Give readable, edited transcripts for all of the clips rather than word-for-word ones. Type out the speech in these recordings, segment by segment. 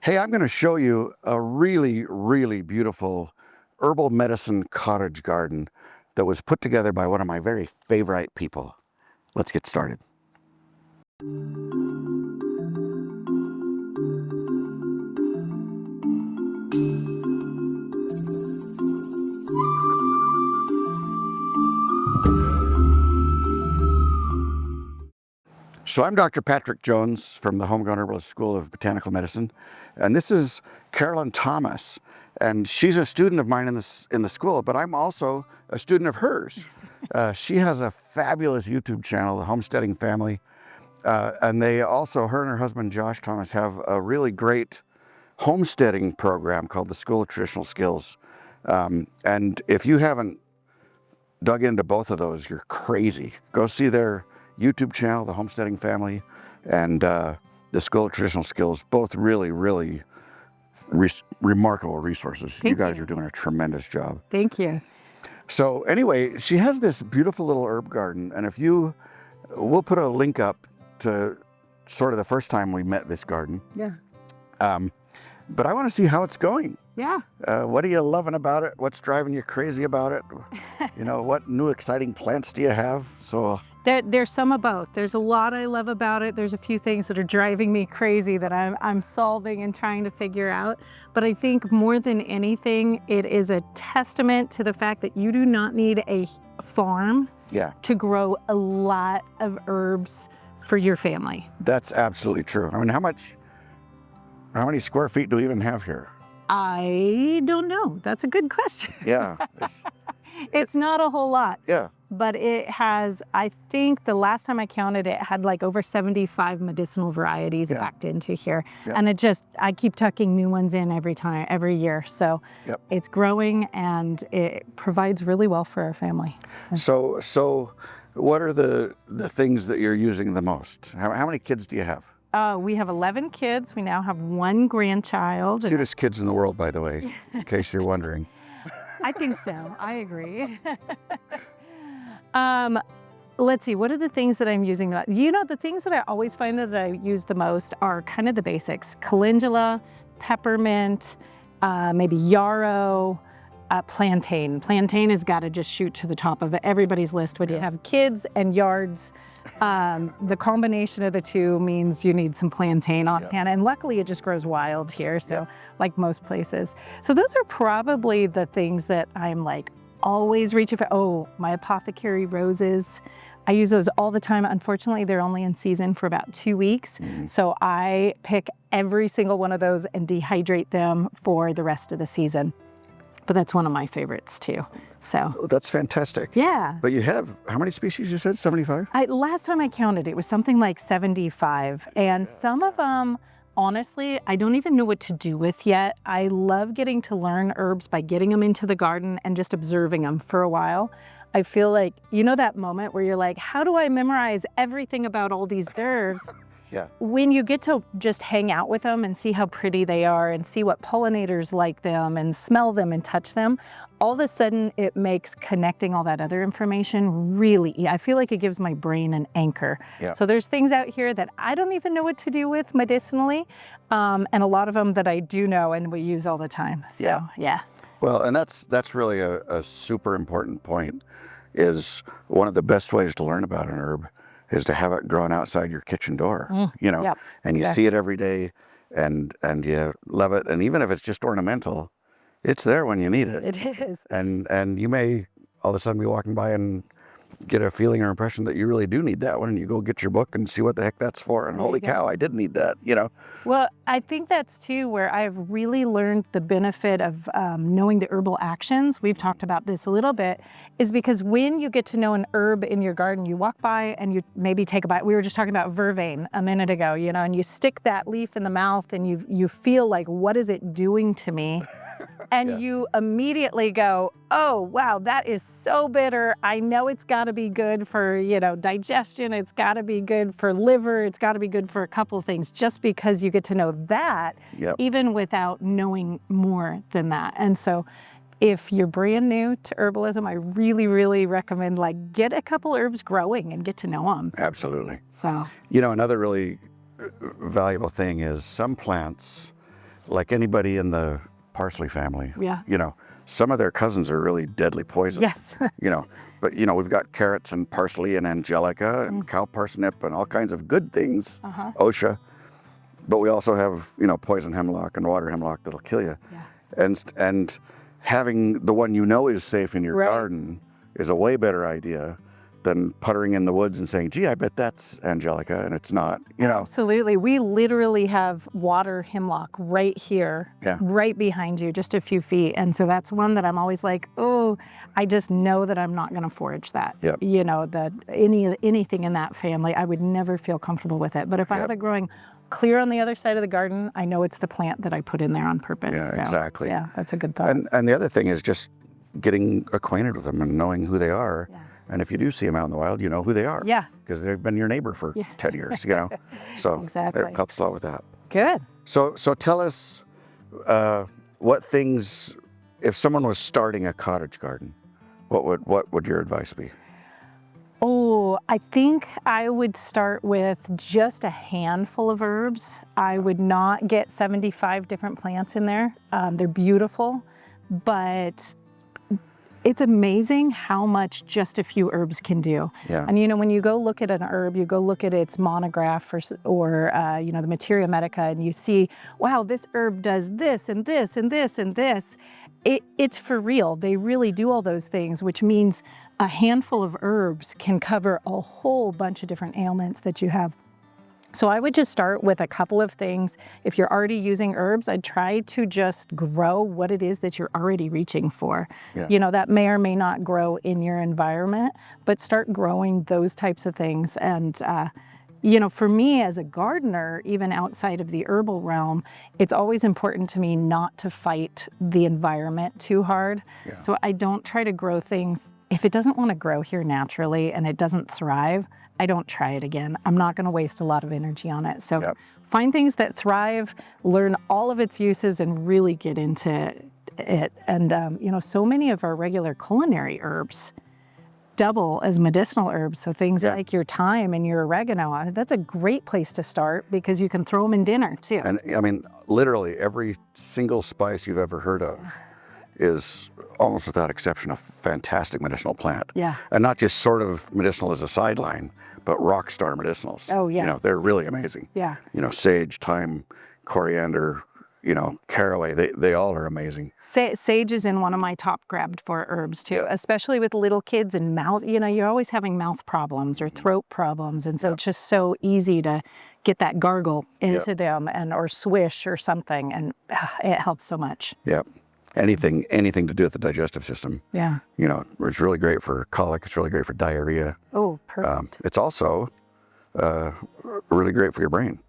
Hey, I'm going to show you a really, really beautiful herbal medicine cottage garden that was put together by one of my very favorite people. Let's get started. So I'm Dr. Patrick Jones from the Homegrown Herbalist School of Botanical Medicine, and this is Carolyn Thomas, and she's a student of mine in the school, but I'm also a student of hers. She has a fabulous YouTube channel, The Homesteading Family, and they also, her and her husband Josh Thomas, have a really great homesteading program called the School of Traditional Skills. And if you haven't dug into both of those, you're crazy. Go see their YouTube channel, The Homesteading Family, and the School of Traditional Skills, both really, really remarkable resources. You guys are doing a tremendous job. Thank you. So anyway, she has this beautiful little herb garden, and we'll put a link up to sort of the first time we met this garden. Yeah. But I want to see how it's going. Yeah. What are you loving about it? What's driving you crazy about it? You know, what new exciting plants do you have? So There's some of both. There's a lot I love about it. There's a few things that are driving me crazy that I'm solving and trying to figure out. But I think more than anything, it is a testament to the fact that you do not need a farm to grow a lot of herbs for your family. That's absolutely true. I mean, how many square feet do we even have here? I don't know. That's a good question. Yeah. It's not a whole lot. Yeah. But it has, I think the last time I counted, it had like over 75 medicinal varieties packed into here. Yeah. And I keep tucking new ones in every year. So it's growing and it provides really well for our family. So what are the things that you're using the most? How many kids do you have? We have 11 kids. We now have one grandchild. Cutest kids in the world, by the way, in case you're wondering. I think so. I agree. Let's see, what are the things that I'm using? You know, the things that I always find that I use the most are kind of the basics. Calendula, peppermint, maybe yarrow, plantain. Plantain has got to just shoot to the top of everybody's list when you have kids and yards. The combination of the two means you need some plantain on hand, and luckily it just grows wild here, so like most places. So those are probably the things that I'm like always reaching for. Oh, my apothecary roses. I use those all the time. Unfortunately, they're only in season for about 2 weeks. So I pick every single one of those and dehydrate them for the rest of the season. But that's one of my favorites too. So that's fantastic. Yeah. But you have, how many species you said, 75? Last time I counted, it was something like 75. And some of them, honestly, I don't even know what to do with yet. I love getting to learn herbs by getting them into the garden and just observing them for a while. I feel like, you know that moment where you're like, how do I memorize everything about all these herbs? When you get to just hang out with them and see how pretty they are and see what pollinators like them and smell them and touch them, all of a sudden it makes connecting all that other information really, I feel like it gives my brain an anchor. So there's things out here that I don't even know what to do with medicinally, and a lot of them that I do know and we use all the time. So yeah. Well, and that's really a super important point, is one of the best ways to learn about an herb is to have it growing outside your kitchen door, you know, and you see it every day and you love it. And even if it's just ornamental, it's there when you need it. It is. And you may all of a sudden be walking by and get a feeling or impression that you really do need that one, and you go get your book and see what the heck that's for, and holy cow, I did need that, you know. Well, I think that's too where I've really learned the benefit of knowing the herbal actions. We've talked about this a little bit, is because when you get to know an herb in your garden, you walk by and you maybe take a bite. We were just talking about vervain a minute ago, you know, and you stick that leaf in the mouth and you feel like, what is it doing to me? And you immediately go, oh, wow, that is so bitter. I know it's got to be good for, you know, digestion. It's got to be good for liver. It's got to be good for a couple of things, just because you get to know that, even without knowing more than that. And so if you're brand new to herbalism, I really, really recommend like get a couple herbs growing and get to know them. Absolutely. So, you know, another really valuable thing is some plants like anybody in the parsley family. Yeah. You know, some of their cousins are really deadly poison. Yes. You know, but you know, we've got carrots and parsley and angelica and cow parsnip and all kinds of good things, OSHA. But we also have, you know, poison hemlock and water hemlock that'll kill you. Yeah. And having the one you know is safe in your garden is a way better idea than puttering in the woods and saying, gee, I bet that's angelica, and it's not, you know. Absolutely. We literally have water hemlock right here, right behind you, just a few feet. And so that's one that I'm always like, oh, I just know that I'm not going to forage that. You know, that anything in that family, I would never feel comfortable with it. But if I had it growing clear on the other side of the garden, I know it's the plant that I put in there on purpose. Yeah, so, exactly. Yeah, that's a good thought. And the other thing is just getting acquainted with them and knowing who they are. And if you do see them out in the wild, you know who they are. Yeah. Because they've been your neighbor for 10 years, you know. So it helps a lot with that. Good. So tell us what things, if someone was starting a cottage garden, what would your advice be? Oh, I think I would start with just a handful of herbs. I would not get 75 different plants in there. They're beautiful, but it's amazing how much just a few herbs can do. And you know, when you go look at an herb, you go look at its monograph or you know, the Materia Medica, and you see, wow, this herb does this and this and this and this. It's for real. They really do all those things, which means a handful of herbs can cover a whole bunch of different ailments that you have. So I would just start with a couple of things. If you're already using herbs, I'd try to just grow what it is that you're already reaching for. You know, that may or may not grow in your environment, but start growing those types of things. And, you know, for me as a gardener, even outside of the herbal realm, it's always important to me not to fight the environment too hard. So I don't try to grow things. If it doesn't want to grow here naturally and it doesn't thrive, I don't try it again. I'm not going to waste a lot of energy on it. So find things that thrive, learn all of its uses, and really get into it. And, you know, so many of our regular culinary herbs double as medicinal herbs. So things like your thyme and your oregano, that's a great place to start because you can throw them in dinner too. And I mean, literally every single spice you've ever heard of is almost without exception a fantastic medicinal plant. And not just sort of medicinal as a sideline, but rock star medicinals. You know, they're really amazing. You know, sage, thyme, coriander, you know, caraway, they all are amazing. Sage is in one of my top grabbed for herbs too, especially with little kids and mouth, you know, you're always having mouth problems or throat problems. And so it's just so easy to get that gargle into them or swish or something. And it helps so much. Anything to do with the digestive system. You know, it's really great for colic. It's really great for diarrhea. Oh, perfect. It's also really great for your brain.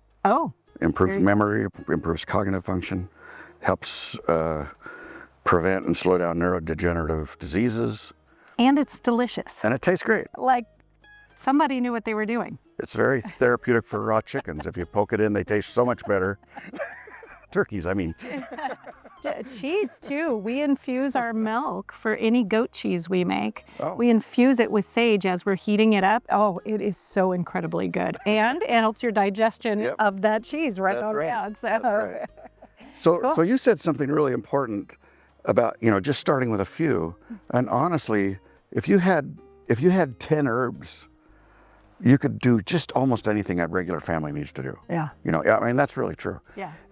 Improves memory, improves cognitive function, helps prevent and slow down neurodegenerative diseases. And it's delicious. And it tastes great. Like somebody knew what they were doing. It's very therapeutic for raw chickens. If you poke it in, they taste so much better. Turkeys, I mean. Cheese too. We infuse our milk for any goat cheese we make. We infuse it with sage as we're heating it up. Oh, it is so incredibly good. And it helps your digestion of that cheese right on down. So, So you said something really important about, you know, just starting with a few. And honestly, if you had 10 herbs, you could do just almost anything a regular family needs to do. You know, I mean, that's really true.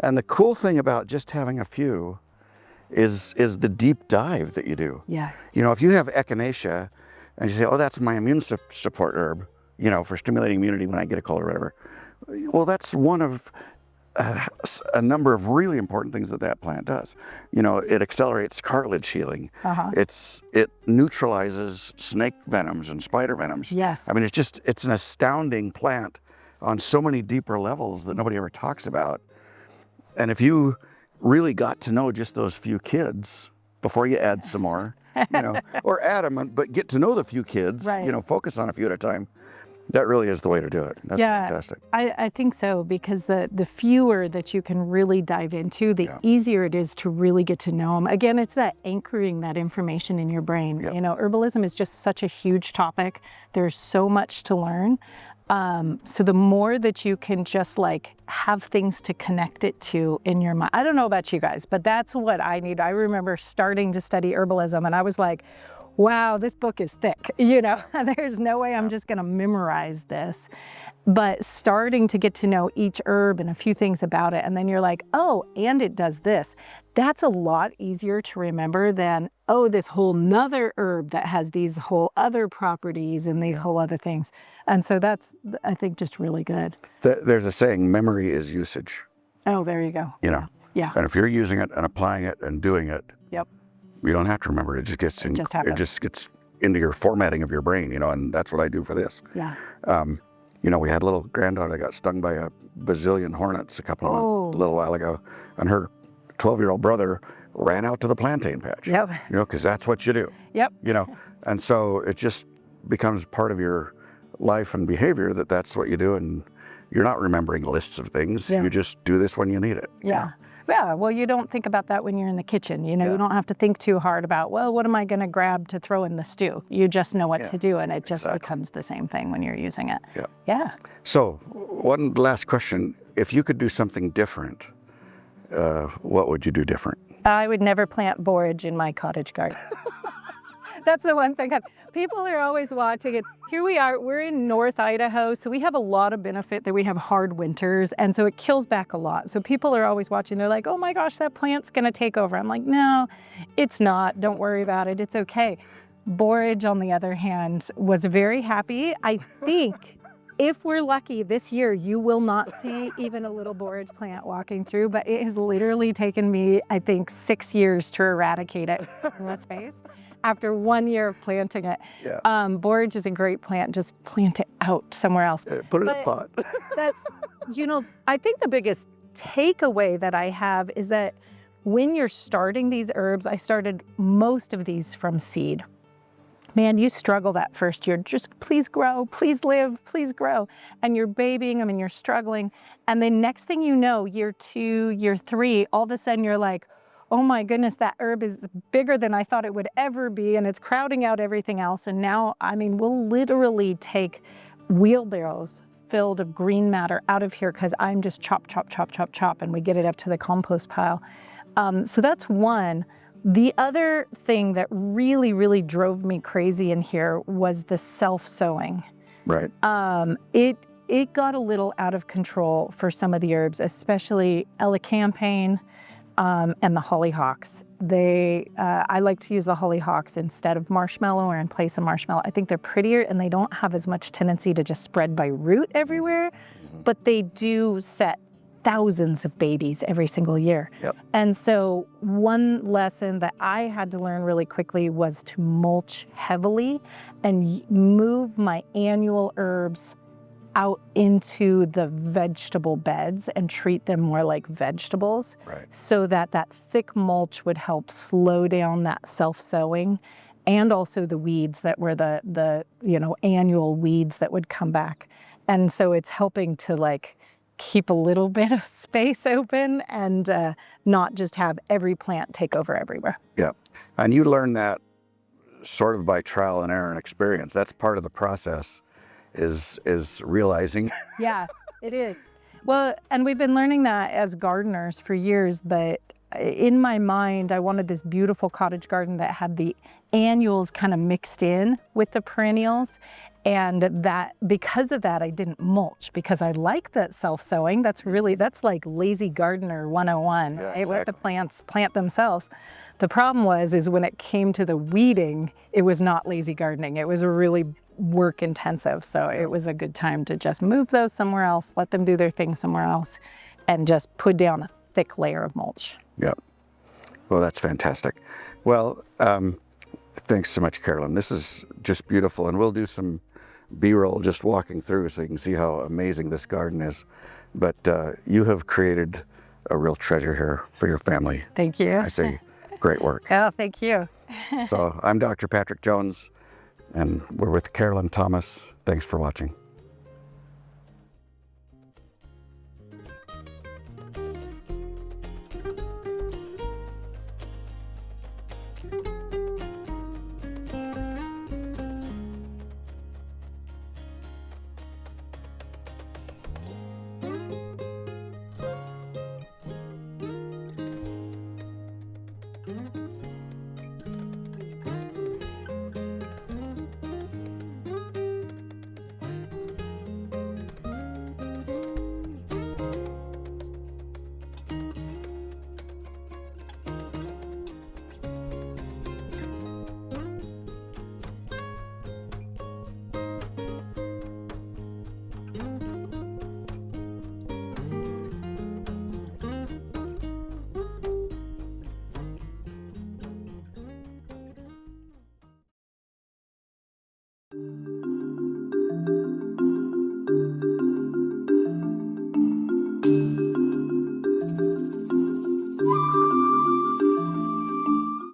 And the cool thing about just having a few is the deep dive that you do. You know, if you have echinacea and you say, oh, that's my immune support herb, you know, for stimulating immunity when I get a cold or whatever. Well, that's one of a number of really important things that plant does. You know, it accelerates cartilage healing. It neutralizes snake venoms and spider venoms. I mean, it's an astounding plant on so many deeper levels that nobody ever talks about. And if you really got to know just those few kids before you add some more, you know, or add them, but get to know the few kids, you know, focus on a few at a time. That really is the way to do it. That's fantastic. I think so, because the fewer that you can really dive into, the easier it is to really get to know them. Again, it's that anchoring that information in your brain. You know, herbalism is just such a huge topic. There's so much to learn. So the more that you can just like have things to connect it to in your mind. I don't know about you guys, but that's what I need. I remember starting to study herbalism and I was like, wow, this book is thick. You know, there's no way I'm just gonna memorize this. But starting to get to know each herb and a few things about it, and then you're like, oh, and it does this. That's a lot easier to remember than, oh, this whole nother herb that has these whole other properties and these whole other things. And so that's, I think, just really good. There's a saying, memory is usage. Oh, there you go. You know? Yeah. And if you're using it and applying it and doing it, Yep. you don't have to remember it. It just gets it just gets into your formatting of your brain, you know, and that's what I do for this. Yeah. You know, we had a little granddaughter that got stung by a bazillion hornets a little while ago, and her 12-year-old brother ran out to the plantain patch. Yep. You know, because that's what you do. Yep. You know, and so it just becomes part of your life and behavior that's what you do, and you're not remembering lists of things. Yeah. You just do this when you need it. Yeah. Yeah, well, you don't think about that when you're in the kitchen. You know, you don't have to think too hard about, well, what am I going to grab to throw in the stew? You just know what to do, and it just becomes the same thing when you're using it. Yeah. Yeah. So, one last question. If you could do something different, what would you do different? I would never plant borage in my cottage garden. That's the one thing. People are always watching it. Here we are, we're in North Idaho, so we have a lot of benefit that we have hard winters, and so it kills back a lot. So people are always watching, they're like, oh my gosh, that plant's gonna take over. I'm like, no, it's not, don't worry about it, it's okay. Borage, on the other hand, was very happy. I think if we're lucky this year, you will not see even a little borage plant walking through, but it has literally taken me, I think, 6 years to eradicate it from the space. After 1 year of planting it. Yeah. Borage is a great plant, just plant it out somewhere else. Put it in a pot. That's, you know, I think the biggest takeaway that I have is that when you're starting these herbs, I started most of these from seed. Man, you struggle that first year, just please grow, please live, please grow. And you're babying them and you're struggling. And then next thing you know, year 2, year 3, all of a sudden you're like, oh my goodness, that herb is bigger than I thought it would ever be, and it's crowding out everything else. And now, I mean, we'll literally take wheelbarrows filled of green matter out of here because I'm just chop, chop, chop, chop, chop, and we get it up to the compost pile. So that's one. The other thing that really, really drove me crazy in here was the self-sowing. Right. It got a little out of control for some of the herbs, especially accompanying, and the hollyhocks. I like to use the hollyhocks instead of marshmallow or in place of marshmallow. I think they're prettier and they don't have as much tendency to just spread by root everywhere, but they do set thousands of babies every single year. Yep. And so one lesson that I had to learn really quickly was to mulch heavily and move my annual herbs out into the vegetable beds and treat them more like vegetables, Right. so that that thick mulch would help slow down that self-sowing, and also the weeds that were the annual weeds that would come back. And so it's helping to like keep a little bit of space open and not just have every plant take over everywhere. Yeah. And you learn that sort of by trial and error and experience. That's part of the process. Is realizing. Yeah, it is. Well, and we've been learning that as gardeners for years, but in my mind, I wanted this beautiful cottage garden that had the annuals kind of mixed in with the perennials. And that because of that, I didn't mulch because I like that self-sowing. That's like lazy gardener 101, Yeah, right? exactly. Let the plants plant themselves. The problem is when it came to the weeding, it was not lazy gardening. It was really work intensive. So it was a good time to just move those somewhere else, let them do their thing somewhere else, and just put down a thick layer of mulch. Yeah. Well, that's fantastic. Well, thanks so much, Carolyn. This is just beautiful. And we'll do some B-roll just walking through so you can see how amazing this garden is. But you have created a real treasure here for your family. Thank you. I say great work. Oh, thank you. So I'm Dr. Patrick Jones, and we're with Carolyn Thomas. Thanks for watching. you.